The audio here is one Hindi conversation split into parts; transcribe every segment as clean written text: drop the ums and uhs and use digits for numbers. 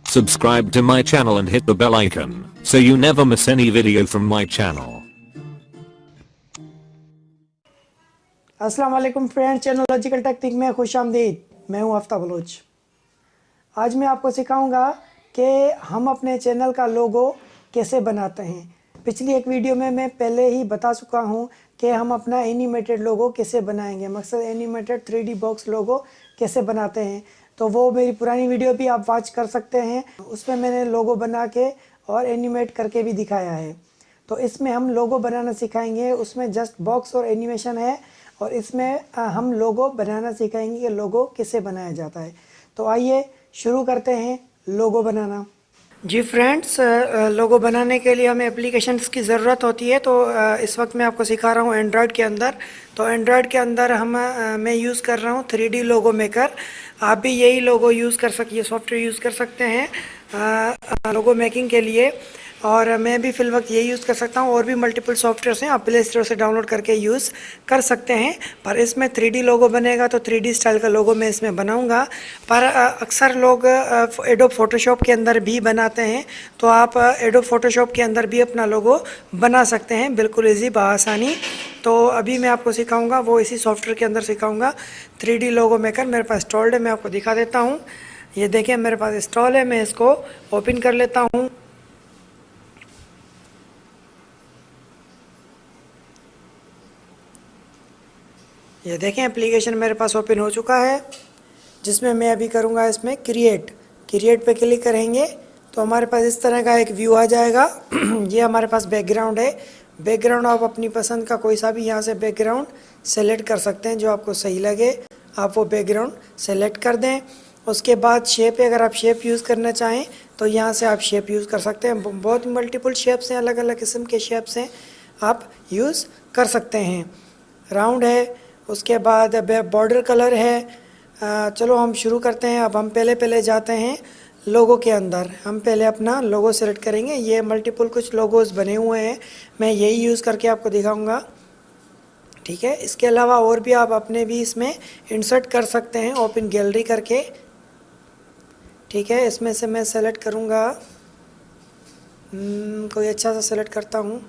Subscribe to my channel and hit the bell icon so you never miss any video from my channel. अस्सलाम वालेकुम फ्रेंड्स, चैनल लॉजिकल टेक्निक में खुश आमदीद। मैं हूं आफ्ताब बलोच। आज मैं आपको सिखाऊंगा कि हम अपने चैनल का लोगो कैसे बनाते हैं। पिछली एक वीडियो में मैं पहले ही बता चुका हूं कि हम अपना एनिमेटेड लोगो कैसे बनाएंगे, मकसद एनिमेटेड 3D बॉक्स लोगो कैसे बनाते हैं। तो वो मेरी पुरानी वीडियो भी आप वॉच कर सकते हैं, उसमें मैंने लोगो बना के और एनिमेट करके भी दिखाया है। तो इसमें हम लोगो बनाना सिखाएंगे, उसमें जस्ट बॉक्स और एनिमेशन है और इसमें हम लोगो बनाना सिखाएंगे कि लोगो कैसे बनाया जाता है। तो आइए शुरू करते हैं लोगो बनाना। जी फ्रेंड्स, लोगो बनाने के लिए हमें एप्लीकेशंस की ज़रूरत होती है। तो इस वक्त मैं आपको सिखा रहा हूँ एंड्रॉयड के अंदर। तो एंड्रॉयड के अंदर मैं यूज़ कर रहा हूँ 3D लोगो मेकर। आप भी यही लोगो यूज़ कर सकिए, सॉफ्टवेयर यूज़ कर सकते हैं लोगो मेकिंग के लिए। और मैं भी फ़िल वक्त यही यूज़ कर सकता हूँ। और भी मल्टीपल सॉफ्टवेयर्स हैं, आप प्ले स्टोर से डाउनलोड करके यूज़ कर सकते हैं। पर इसमें 3D लोगो बनेगा तो 3D स्टाइल का लोगो मैं इसमें बनाऊंगा। पर अक्सर लोग एडोब फोटोशॉप के अंदर भी बनाते हैं, तो आप एडोब फोटोशॉप के अंदर भी अपना लोगो बना सकते हैं बिल्कुल ईजी बआसानी। तो अभी मैं आपको सिखाऊंगा, वो इसी सॉफ्टवेयर के अंदर सिखाऊंगा 3D लोगो मेकर। मेरे पास इंस्टॉल्ड है, मैं आपको दिखा देता हूँ। ये देखिए मेरे पास इंस्टॉल है, मैं इसको ओपन कर लेता हूँ। ये देखें एप्लीकेशन मेरे पास ओपन हो चुका है, जिसमें मैं अभी करूँगा इसमें क्रिएट पे क्लिक करेंगे तो हमारे पास इस तरह का एक व्यू आ जाएगा। ये हमारे पास बैकग्राउंड है। बैकग्राउंड आप अपनी पसंद का कोई सा भी यहाँ से बैकग्राउंड सेलेक्ट कर सकते हैं, जो आपको सही लगे आप वो बैकग्राउंड सेलेक्ट कर दें। उसके बाद शेप है, अगर आप शेप यूज़ करना चाहें तो यहाँ से आप शेप यूज़ कर सकते हैं। बहुत मल्टीपल शेप्स हैं, अलग अलग किस्म के शेप्स हैं, आप यूज़ कर सकते हैं। राउंड है, उसके बाद बॉर्डर कलर है। चलो हम शुरू करते हैं। अब हम पहले जाते हैं लोगो के अंदर। हम पहले अपना लोगो सेलेक्ट करेंगे। ये मल्टीपल कुछ लोगोस बने हुए हैं, मैं यही यूज़ करके आपको दिखाऊंगा, ठीक है। इसके अलावा और भी आप अपने भी इसमें इंसर्ट कर सकते हैं ओपन गैलरी करके, ठीक है। इसमें से मैं सेलेक्ट करूँगा, कोई अच्छा सा सेलेक्ट करता हूँ,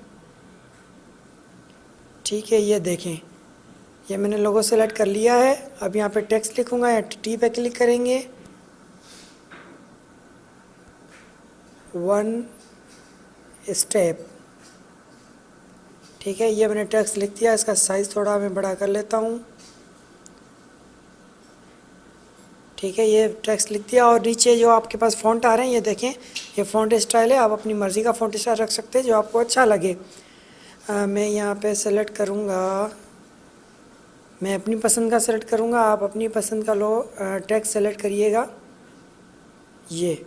ठीक है। ये देखें, ये मैंने लोगो सेलेक्ट कर लिया है। अब यहाँ पे टेक्स्ट लिखूँगा या टी पे क्लिक करेंगे। 1 स्टेप, ठीक है। ये मैंने टेक्स्ट लिख दिया। इसका साइज़ थोड़ा मैं बड़ा कर लेता हूँ, ठीक है। ये टेक्स्ट लिख दिया। और नीचे जो आपके पास फ़ॉन्ट आ रहे हैं, ये देखें, ये फ़ॉन्ट स्टाइल है। आप अपनी मर्ज़ी का फ़ॉन्ट स्टाइल रख सकते हैं जो आपको अच्छा लगे। मैं यहाँ पे सेलेक्ट करूँगा, मैं अपनी पसंद का सेलेक्ट करूँगा, आप अपनी पसंद का लो टेक्स्ट सेलेक्ट करिएगा, ये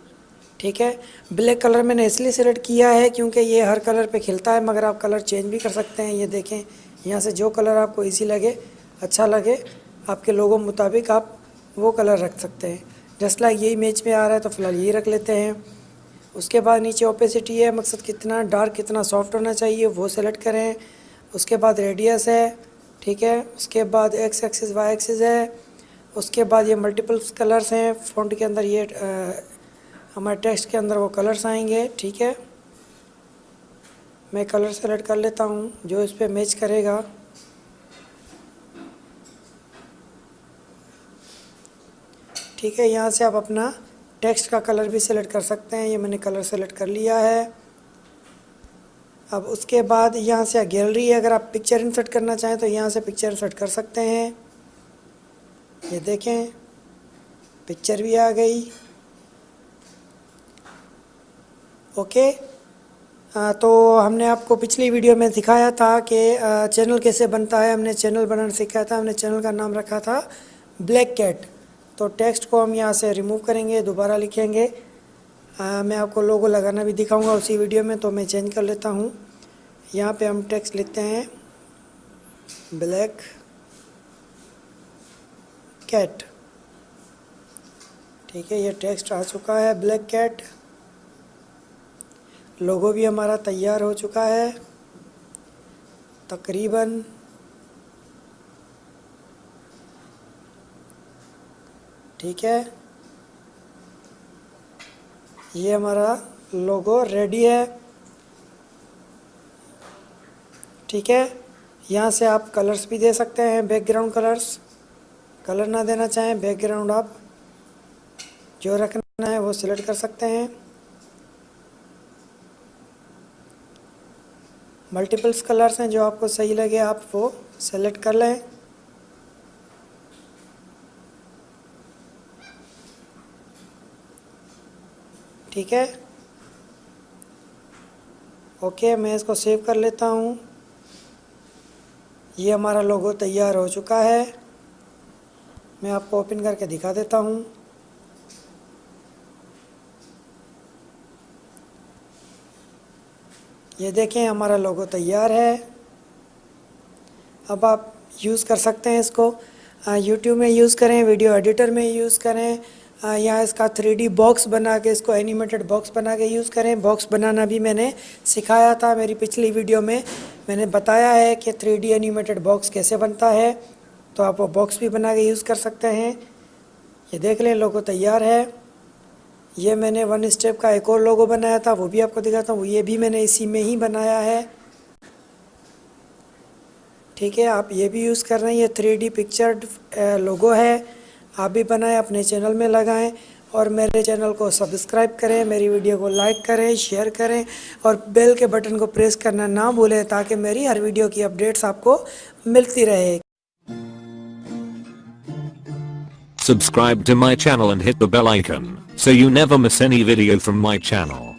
ठीक है। ब्लैक कलर मैंने इसलिए सेलेक्ट किया है क्योंकि ये हर कलर पे खिलता है, मगर आप कलर चेंज भी कर सकते हैं। ये देखें, यहाँ से जो कलर आपको इजी लगे, अच्छा लगे, आपके लोगों मुताबिक आप वो कलर रख सकते हैं। जस्ट लाइक ये इमेज में आ रहा है तो फ़िलहाल ये रख लेते हैं। उसके बाद नीचे ओपेसिटी है, मकसद कितना डार्क कितना सॉफ्ट होना चाहिए वो सेलेक्ट करें। उसके बाद रेडियस है, ठीक है। उसके बाद एक्स एक्सिस वाई एक्सिस है। उसके बाद ये मल्टीपल कलर्स हैं फ़ॉन्ट के अंदर, ये हमारे टेक्स्ट के अंदर वो कलर्स आएंगे, ठीक है। मैं कलर सेलेक्ट कर लेता हूँ जो इस पर मैच करेगा, ठीक है। यहाँ से आप अपना टेक्स्ट का कलर भी सेलेक्ट कर सकते हैं। ये मैंने कलर सेलेक्ट कर लिया है। अब उसके बाद यहाँ से गैलरी है, अगर आप पिक्चर इंसर्ट करना चाहें तो यहाँ से पिक्चर इंसर्ट कर सकते हैं। ये देखें, पिक्चर भी आ गई, ओके। तो हमने आपको पिछली वीडियो में दिखाया था कि चैनल कैसे बनता है। हमने चैनल बनाना सिखाया था। हमने चैनल का नाम रखा था ब्लैक कैट। तो टेक्स्ट को हम यहाँ से रिमूव करेंगे, दोबारा लिखेंगे। मैं आपको लोगो लगाना भी दिखाऊंगा उसी वीडियो में, तो मैं चेंज कर लेता हूँ। यहाँ पे हम टेक्स्ट लिखते हैं ब्लैक कैट, ठीक है। ये टेक्स्ट आ चुका है ब्लैक कैट। लोगो भी हमारा तैयार हो चुका है तकरीबन, ठीक है। ये हमारा लोगो रेडी है। ठीक है, यहाँ से आप कलर्स भी दे सकते हैं, बैकग्राउंड कलर्स। कलर ना देना चाहें, बैकग्राउंड आप जो रखना है वो सिलेक्ट कर सकते हैं। मल्टीपल्स कलर्स हैं, जो आपको सही लगे आप वो सेलेक्ट कर लें। ठीक है, ओके, मैं इसको सेव कर लेता हूँ। ये हमारा लोगो तैयार हो चुका है। मैं आपको ओपन करके दिखा देता हूँ। ये देखें, हमारा लोगो तैयार है। अब आप यूज़ कर सकते हैं इसको, यूट्यूब में यूज़ करें, वीडियो एडिटर में यूज़ करें, या इसका 3D बॉक्स बना के, इसको एनिमेटेड बॉक्स बना के यूज़ करें। बॉक्स बनाना भी मैंने सिखाया था मेरी पिछली वीडियो में, मैंने बताया है कि 3D एनिमेटेड बॉक्स कैसे बनता है, तो आप वो बॉक्स भी बना के यूज़ कर सकते हैं। ये देख लें, लोगो तैयार है। ये मैंने वन स्टेप का एक और लोगो बनाया था, वो भी आपको दिखाता हूँ। ये भी मैंने इसी में ही बनाया है। ठीक है, आप ये भी यूज़ कर रहे हैं। ये 3D पिक्चर्ड लोगो है, आप भी बनाएं, अपने चैनल में लगाएं और मेरे चैनल को सब्सक्राइब करें, मेरी वीडियो को लाइक करें, शेयर करें और बेल के बटन को प्रेस करना ना भूलें, ताकि मेरी हर वीडियो की अपडेट्स आपको मिलती रहे। Subscribe to my channel and hit the bell icon, so you never miss any video from my channel.